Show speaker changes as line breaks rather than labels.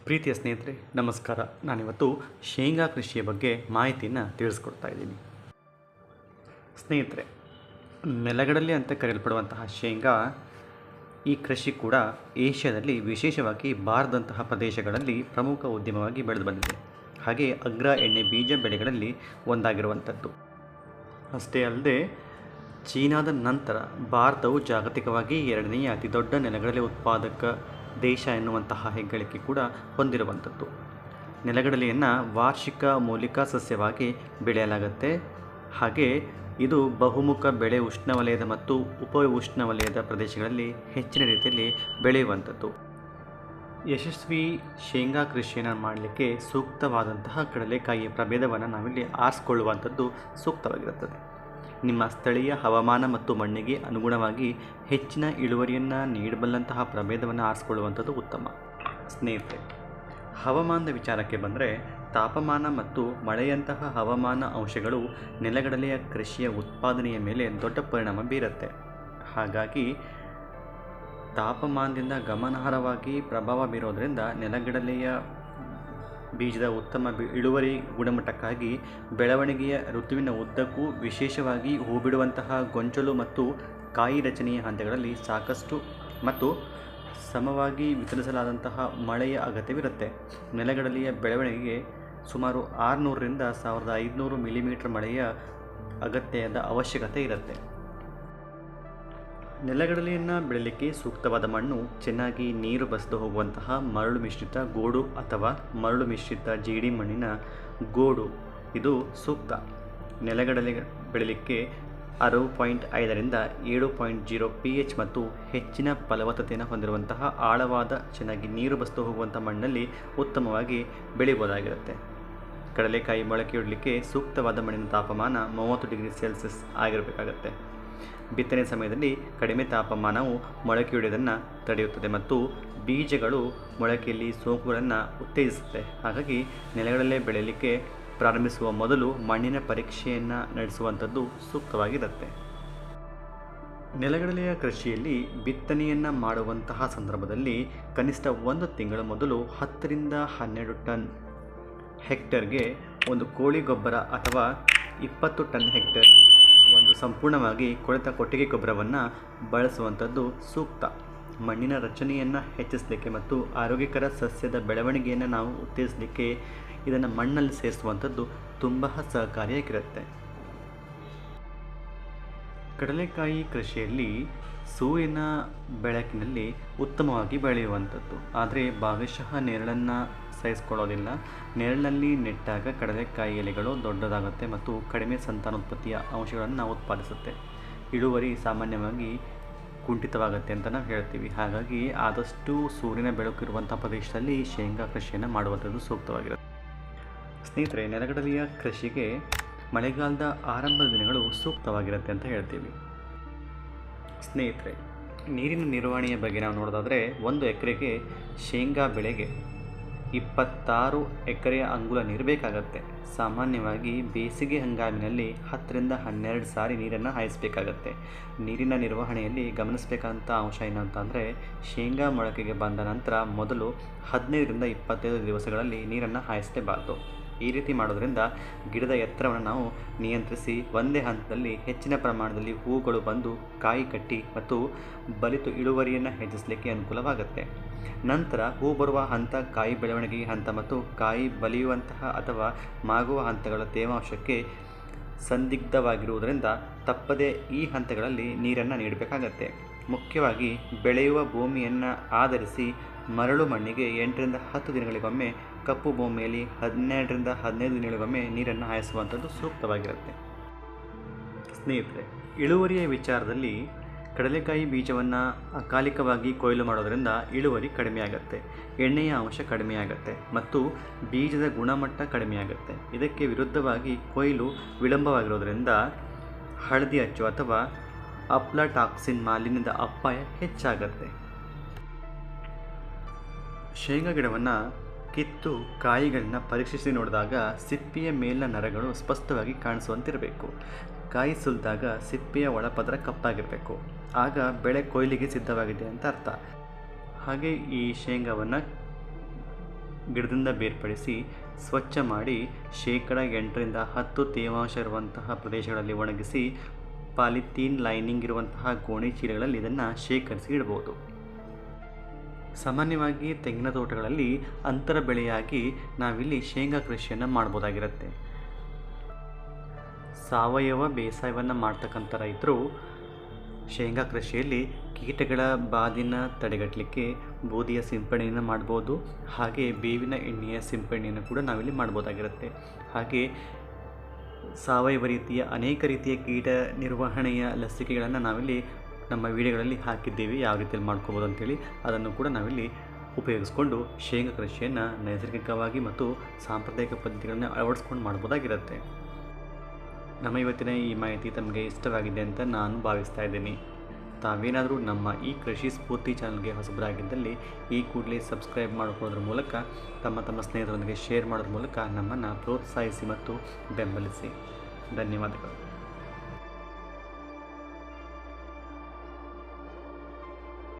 ಪ್ರೀತಿಯ ಸ್ನೇಹಿತರೆ ನಮಸ್ಕಾರ. ನಾನಿವತ್ತು ಶೇಂಗಾ ಕೃಷಿಯ ಬಗ್ಗೆ ಮಾಹಿತಿಯನ್ನು ತಿಳಿಸ್ಕೊಡ್ತಾ ಇದ್ದೀನಿ. ಸ್ನೇಹಿತರೆ, ನೆಲಗಡಲೆ ಅಂತ ಕರೆಯಲ್ಪಡುವಂತಹ ಶೇಂಗಾ ಈ ಕೃಷಿ ಕೂಡ ಏಷ್ಯಾದಲ್ಲಿ ವಿಶೇಷವಾಗಿ ಭಾರತದಂತಹ ಪ್ರದೇಶಗಳಲ್ಲಿ ಪ್ರಮುಖ ಉದ್ಯಮವಾಗಿ ಬೆಳೆದು ಬಂದಿದೆ. ಹಾಗೆ ಅಗ್ರ ಎಣ್ಣೆ ಬೀಜ ಬೆಳೆಗಳಲ್ಲಿ ಒಂದಾಗಿರುವಂಥದ್ದು. ಅಷ್ಟೇ ಅಲ್ಲದೆ ಚೀನಾದ ನಂತರ ಭಾರತವು ಜಾಗತಿಕವಾಗಿ ಎರಡನೆಯ ಅತಿ ದೊಡ್ಡ ನೆಲಗಡಲೆ ಉತ್ಪಾದಕ ದೇಶ ಎನ್ನುವಂತಹ ಹೆಗ್ಗಳಿಕೆ ಕೂಡ ಹೊಂದಿರುವಂಥದ್ದು. ನೆಲಗಡಲೆಯನ್ನು ವಾರ್ಷಿಕ ಮೂಲಿಕಾ ಸಸ್ಯವಾಗಿ ಬೆಳೆಯಲಾಗುತ್ತೆ. ಹಾಗೆ ಇದು ಬಹುಮುಖ ಬೆಳೆ ಉಷ್ಣವಲಯದ ಮತ್ತು ಉಪ ಉಷ್ಣವಲಯದ ಪ್ರದೇಶಗಳಲ್ಲಿ ಹೆಚ್ಚಿನ ರೀತಿಯಲ್ಲಿ ಬೆಳೆಯುವಂಥದ್ದು. ಯಶಸ್ವಿ ಶೇಂಗಾ ಕೃಷಿಯನ್ನು ಮಾಡಲಿಕ್ಕೆ ಸೂಕ್ತವಾದಂತಹ ಕಡಲೆಕಾಯಿಯ ಪ್ರಭೇದವನ್ನು ನಾವಿಲ್ಲಿ ಆರಿಸ್ಕೊಳ್ಳುವಂಥದ್ದು ಸೂಕ್ತವಾಗಿರುತ್ತದೆ. ನಿಮ್ಮ ಸ್ಥಳೀಯ ಹವಾಮಾನ ಮತ್ತು ಮಣ್ಣಿಗೆ ಅನುಗುಣವಾಗಿ ಹೆಚ್ಚಿನ ಇಳುವರಿಯನ್ನು ನೀಡಬಲ್ಲಂತಹ ಪ್ರಭೇದವನ್ನು ಆರಿಸಿಕೊಳ್ಳುವಂಥದ್ದು ಉತ್ತಮ. ಸ್ನೇಹಿತರೆ, ಹವಾಮಾನದ ವಿಚಾರಕ್ಕೆ ಬಂದರೆ ತಾಪಮಾನ ಮತ್ತು ಮಳೆಯಂತಹ ಹವಾಮಾನ ಅಂಶಗಳು ನೆಲಗಡಲೆಯ ಕೃಷಿಯ ಉತ್ಪಾದನೆಯ ಮೇಲೆ ದೊಡ್ಡ ಪರಿಣಾಮ ಬೀರುತ್ತೆ. ಹಾಗಾಗಿ ತಾಪಮಾನದಿಂದ ಗಮನಾರ್ಹವಾಗಿ ಪ್ರಭಾವ ಬೀರೋದರಿಂದ ನೆಲಗಡಲೆಯ ಬೀಜದ ಉತ್ತಮ ಇಳುವರಿ ಗುಣಮಟ್ಟಕ್ಕಾಗಿ ಬೆಳವಣಿಗೆಯ ಋತುವಿನ ಉದ್ದಕ್ಕೂ ವಿಶೇಷವಾಗಿ ಹೂ ಬಿಡುವಂತಹ ಗೊಂಚಲು ಮತ್ತು ಕಾಯಿ ರಚನೆಯ ಹಂತಗಳಲ್ಲಿ ಸಾಕಷ್ಟು ಮತ್ತು ಸಮವಾಗಿ ವಿತರಿಸಲಾದಂತಹ ಮಳೆಯ ಅಗತ್ಯವಿರುತ್ತೆ. ನೆಲಗಡಲೆಯ ಬೆಳವಣಿಗೆಗೆ ಸುಮಾರು 600ರಿಂದ 1500 ಮಿಲಿಮೀಟರ್ ಮಳೆಯ ಅಗತ್ಯದ ಅವಶ್ಯಕತೆ ಇರುತ್ತೆ. ನೆಲಗಡಲೆಯನ್ನು ಬೆಳೆಯಲಿಕ್ಕೆ ಸೂಕ್ತವಾದ ಮಣ್ಣು ಚೆನ್ನಾಗಿ ನೀರು ಬಸಿದು ಹೋಗುವಂತಹ ಮರಳು ಮಿಶ್ರಿತ ಗೋಡು ಅಥವಾ ಮರಳು ಮಿಶ್ರಿತ ಜೇಡಿ ಮಣ್ಣಿನ ಗೋಡು ಇದು ಸೂಕ್ತ. ನೆಲಗಡಲೆ ಬೆಳೆಯಲಿಕ್ಕೆ 6.5ರಿಂದ 7.0 pH ಮತ್ತು ಹೆಚ್ಚಿನ ಫಲವತ್ತತೆಯನ್ನು ಹೊಂದಿರುವಂತಹ ಆಳವಾದ ಚೆನ್ನಾಗಿ ನೀರು ಬಸಿದು ಹೋಗುವಂಥ ಮಣ್ಣಲ್ಲಿ ಉತ್ತಮವಾಗಿ ಬೆಳೆಯಬಹುದಾಗಿರುತ್ತೆ. ಕಡಲೆಕಾಯಿ ಮೊಳಕೆಯೊಡಲಿಕ್ಕೆ ಸೂಕ್ತವಾದ ಮಣ್ಣಿನ ತಾಪಮಾನ 30 ಡಿಗ್ರಿ ಸೆಲ್ಸಿಯಸ್ ಆಗಿರಬೇಕಾಗತ್ತೆ. ಬಿತ್ತನೆ ಸಮಯದಲ್ಲಿ ಕಡಿಮೆ ತಾಪಮಾನವು ಮೊಳಕೆಯೊಡೆಯೋದನ್ನು ತಡೆಯುತ್ತದೆ ಮತ್ತು ಬೀಜಗಳು ಮೊಳಕೆಯಲ್ಲಿ ಸೋಂಕುಗಳನ್ನು ಉತ್ತೇಜಿಸುತ್ತೆ. ಹಾಗಾಗಿ ನೆಲಗಡಲೆ ಬೆಳೆಯಲಿಕ್ಕೆ ಪ್ರಾರಂಭಿಸುವ ಮೊದಲು ಮಣ್ಣಿನ ಪರೀಕ್ಷೆಯನ್ನು ನಡೆಸುವಂಥದ್ದು ಸೂಕ್ತವಾಗಿರುತ್ತೆ. ನೆಲಗಡಲೆಯ ಕೃಷಿಯಲ್ಲಿ ಬಿತ್ತನೆಯನ್ನು ಮಾಡುವಂತಹ ಸಂದರ್ಭದಲ್ಲಿ ಕನಿಷ್ಠ 1 ತಿಂಗಳ ಮೊದಲು 10ರಿಂದ 12 ಟನ್ ಹೆಕ್ಟರ್ಗೆ ಒಂದು ಕೋಳಿ ಗೊಬ್ಬರ ಅಥವಾ 20 ಟನ್ ಹೆಕ್ಟರ್ ಒಂದು ಸಂಪೂರ್ಣವಾಗಿ ಕೊಳೆತ ಕೊಟ್ಟಿಗೆ ಗೊಬ್ಬರವನ್ನು ಬಳಸುವಂಥದ್ದು ಸೂಕ್ತ. ಮಣ್ಣಿನ ರಚನೆಯನ್ನು ಹೆಚ್ಚಿಸಲಿಕ್ಕೆ ಮತ್ತು ಆರೋಗ್ಯಕರ ಸಸ್ಯದ ಬೆಳವಣಿಗೆಯನ್ನು ನಾವು ಉತ್ತೇಜಿಸಲಿಕ್ಕೆ ಇದನ್ನು ಮಣ್ಣಲ್ಲಿ ಸೇರಿಸುವಂಥದ್ದು ತುಂಬ ಸಹಕಾರಿಯಾಗಿರುತ್ತೆ. ಕಡಲೆಕಾಯಿ ಕೃಷಿಯಲ್ಲಿ ಸೂರ್ಯನ ಬೆಳಕಿನಲ್ಲಿ ಉತ್ತಮವಾಗಿ ಬೆಳೆಯುವಂಥದ್ದು. ಆದರೆ ಭಾಗಶಃ ನೆರಳನ್ನು ಸಹಿಸಿಕೊಳ್ಳೋದಿಲ್ಲ. ನೆರಳಿನಲ್ಲಿ ನೆಟ್ಟಾಗ ಕಡಲೆಕಾಯಿ ಎಲೆಗಳು ದೊಡ್ಡದಾಗುತ್ತೆ ಮತ್ತು ಕಡಿಮೆ ಸಂತಾನೋತ್ಪತ್ತಿಯ ಅಂಶಗಳನ್ನು ಉತ್ಪಾದಿಸುತ್ತೆ. ಇಳುವರಿ ಸಾಮಾನ್ಯವಾಗಿ ಕುಂಠಿತವಾಗುತ್ತೆ ಅಂತ ನಾವು ಹೇಳ್ತೀವಿ. ಹಾಗಾಗಿ ಆದಷ್ಟು ಸೂರ್ಯನ ಬೆಳಕು ಇರುವಂಥ ಪ್ರದೇಶದಲ್ಲಿ ಶೇಂಗಾ ಕೃಷಿಯನ್ನು ಮಾಡುವಂಥದ್ದು ಸೂಕ್ತವಾಗಿರುತ್ತೆ. ಸ್ನೇಹಿತರೆ, ನೆಲಗಡಲೆಯ ಕೃಷಿಗೆ ಮಳೆಗಾಲದ ಆರಂಭದ ದಿನಗಳು ಸೂಕ್ತವಾಗಿರುತ್ತೆ ಅಂತ ಹೇಳ್ತೀವಿ. ಸ್ನೇಹಿತರೆ, ನೀರಿನ ನಿರ್ವಹಣೆಯ ಬಗ್ಗೆ ನಾವು ನೋಡೋದಾದರೆ 1 ಎಕರೆಗೆ ಶೇಂಗಾ ಬೆಳೆಗೆ 26 ಎಕರೆಯ ಅಂಗುಲ ನೀರು ಬೇಕಾಗತ್ತೆ. ಸಾಮಾನ್ಯವಾಗಿ ಬೇಸಿಗೆ ಹಂಗಾಮಿನಲ್ಲಿ 10ರಿಂದ 12 ಸಾರಿ ನೀರನ್ನು ಹಾಯಿಸಬೇಕಾಗತ್ತೆ. ನೀರಿನ ನಿರ್ವಹಣೆಯಲ್ಲಿ ಗಮನಿಸಬೇಕಾದಂಥ ಅಂಶ ಏನಂತಂದರೆ ಶೇಂಗಾ ಮೊಳಕೆಗೆ ಬಂದ ನಂತರ ಮೊದಲು 15ರಿಂದ 25 ದಿವಸಗಳಲ್ಲಿ ನೀರನ್ನು ಹಾಯಿಸಲೇಬಾರ್ದು. ಈ ರೀತಿ ಮಾಡೋದ್ರಿಂದ ಗಿಡದ ಎತ್ತರವನ್ನು ನಾವು ನಿಯಂತ್ರಿಸಿ ಒಂದೇ ಹಂತದಲ್ಲಿ ಹೆಚ್ಚಿನ ಪ್ರಮಾಣದಲ್ಲಿ ಹೂಗಳು ಬಂದು ಕಾಯಿ ಕಟ್ಟಿ ಮತ್ತು ಬಲಿತು ಇಳುವರಿಯನ್ನು ಹೆಚ್ಚಿಸಲಿಕ್ಕೆ ಅನುಕೂಲವಾಗುತ್ತೆ. ನಂತರ ಹೂ ಬರುವ ಹಂತ, ಕಾಯಿ ಬೆಳವಣಿಗೆಯ ಹಂತ ಮತ್ತು ಕಾಯಿ ಬಲಿಯುವಂತಹ ಅಥವಾ ಮಾಗುವ ಹಂತಗಳ ತೇವಾಂಶಕ್ಕೆ ಸಂದಿಗ್ಧವಾಗಿರುವುದರಿಂದ ತಪ್ಪದೇ ಈ ಹಂತಗಳಲ್ಲಿ ನೀರನ್ನು ನೀಡಬೇಕಾಗತ್ತೆ. ಮುಖ್ಯವಾಗಿ ಬೆಳೆಯುವ ಭೂಮಿಯನ್ನು ಆಧರಿಸಿ ಮರಳು ಮಣ್ಣಿಗೆ 8ರಿಂದ 10 ದಿನಗಳಿಗೊಮ್ಮೆ, ಕಪ್ಪು ಭೂಮಿಯಲ್ಲಿ 12ರಿಂದ 15 ದಿನಗಳಿಗೊಮ್ಮೆ ನೀರನ್ನು ಹಾಯಿಸುವಂಥದ್ದು ಸೂಕ್ತವಾಗಿರುತ್ತೆ. ಸ್ನೇಹಿತರೆ, ಇಳುವರಿಯ ವಿಚಾರದಲ್ಲಿ ಕಡಲೆಕಾಯಿ ಬೀಜವನ್ನು ಅಕಾಲಿಕವಾಗಿ ಕೊಯ್ಲು ಮಾಡೋದರಿಂದ ಇಳುವರಿ ಕಡಿಮೆಯಾಗುತ್ತೆ, ಎಣ್ಣೆಯ ಅಂಶ ಕಡಿಮೆಯಾಗುತ್ತೆ ಮತ್ತು ಬೀಜದ ಗುಣಮಟ್ಟ ಕಡಿಮೆಯಾಗುತ್ತೆ. ಇದಕ್ಕೆ ವಿರುದ್ಧವಾಗಿ ಕೊಯ್ಲು ವಿಳಂಬವಾಗಿರೋದರಿಂದ ಹಳದಿ ಅಚ್ಚು ಅಥವಾ ಅಫ್ಲಾಟಾಕ್ಸಿನ್ ಮಾಲಿನ್ಯದ ಅಪಾಯ ಹೆಚ್ಚಾಗುತ್ತೆ. ಶೇಂಗಾ ಗಿಡವನ್ನು ಕಿತ್ತು ಕಾಯಿಗಳನ್ನು ಪರೀಕ್ಷಿಸಿ ನೋಡಿದಾಗ ಸಿಪ್ಪೆಯ ಮೇಲಿನ ನರಗಳು ಸ್ಪಷ್ಟವಾಗಿ ಕಾಣಿಸುವಂತಿರಬೇಕು. ಕಾಯಿ ಸುಲಿದಾಗ ಸಿಪ್ಪೆಯ ಒಳಪದರ ಕಪ್ಪಾಗಿರಬೇಕು. ಆಗ ಬೆಳೆ ಕೊಯ್ಲಿಗೆ ಸಿದ್ಧವಾಗಿದೆ ಅಂತ ಅರ್ಥ. ಹಾಗೆ ಈ ಶೇಂಗಾವನ್ನು ಗಿಡದಿಂದ ಬೇರ್ಪಡಿಸಿ ಸ್ವಚ್ಛ ಮಾಡಿ ಶೇಕಡ 8ರಿಂದ 10 ತೇವಾಂಶ ಇರುವಂತಹ ಪ್ರದೇಶಗಳಲ್ಲಿ ಒಣಗಿಸಿ ಪಾಲಿಥೀನ್ ಲೈನಿಂಗ್ ಇರುವಂತಹ ಗೋಣಿ ಚೀಲಗಳಲ್ಲಿ ಇದನ್ನು ಶೇಖರಿಸಿ ಇಡಬಹುದು. ಸಾಮಾನ್ಯವಾಗಿ ತೆಂಗಿನ ತೋಟಗಳಲ್ಲಿ ಅಂತರ ಬೆಳೆಯಾಗಿ ನಾವಿಲ್ಲಿ ಶೇಂಗಾ ಕೃಷಿಯನ್ನು ಮಾಡ್ಬೋದಾಗಿರುತ್ತೆ. ಸಾವಯವ ಬೇಸಾಯವನ್ನು ಮಾಡ್ತಕ್ಕಂಥ ರೈತರು ಶೇಂಗಾ ಕೃಷಿಯಲ್ಲಿ ಕೀಟಗಳ ಬಾಧಿನ ತಡೆಗಟ್ಟಲಿಕ್ಕೆ ಬೂದಿಯ ಸಿಂಪಡಣೆಯನ್ನು ಮಾಡ್ಬೋದು. ಹಾಗೆ ಬೇವಿನ ಎಣ್ಣೆಯ ಸಿಂಪಡಣೆಯನ್ನು ಕೂಡ ನಾವಿಲ್ಲಿ ಮಾಡ್ಬೋದಾಗಿರುತ್ತೆ. ಹಾಗೆ ಸಾವಯವ ರೀತಿಯ ಅನೇಕ ರೀತಿಯ ಕೀಟ ನಿರ್ವಹಣೆಯ ಲಸಿಕೆಗಳನ್ನು ನಾವಿಲ್ಲಿ ನಮ್ಮ ವಿಡಿಯೋಗಳಲ್ಲಿ ಹಾಕಿದ್ದೀವಿ, ಯಾವ ರೀತಿಯಲ್ಲಿ ಮಾಡ್ಕೋಬೋದು ಅಂತೇಳಿ. ಅದನ್ನು ಕೂಡ ನಾವಿಲ್ಲಿ ಉಪಯೋಗಿಸ್ಕೊಂಡು ಶೇಂಗಾ ಕೃಷಿಯನ್ನು ನೈಸರ್ಗಿಕವಾಗಿ ಮತ್ತು ಸಾಂಪ್ರದಾಯಿಕ ಪದ್ಧತಿಗಳನ್ನು ಅಳವಡಿಸ್ಕೊಂಡು ಮಾಡ್ಬೋದಾಗಿರುತ್ತೆ. ನಮ್ಮ ಇವತ್ತಿನ ಈ ಮಾಹಿತಿ ತಮಗೆ ಇಷ್ಟವಾಗಿದೆ ಅಂತ ನಾನು ಭಾವಿಸ್ತಾ ಇದ್ದೀನಿ. ತಾವೇನಾದರೂ ನಮ್ಮ ಈ ಕೃಷಿ ಸ್ಫೂರ್ತಿ ಚಾನಲ್ಗೆ ಹೊಸಬರಾಗಿದ್ದಲ್ಲಿ ಈ ಕೂಡಲೇ ಸಬ್ಸ್ಕ್ರೈಬ್ ಮಾಡಿಕೊಳ್ಳೋದ್ರ ಮೂಲಕ ತಮ್ಮ ಸ್ನೇಹಿತರೊಂದಿಗೆ ಶೇರ್ ಮಾಡೋದ್ರ ಮೂಲಕ ನಮ್ಮನ್ನು ಪ್ರೋತ್ಸಾಹಿಸಿ ಮತ್ತು ಬೆಂಬಲಿಸಿ. ಧನ್ಯವಾದಗಳು.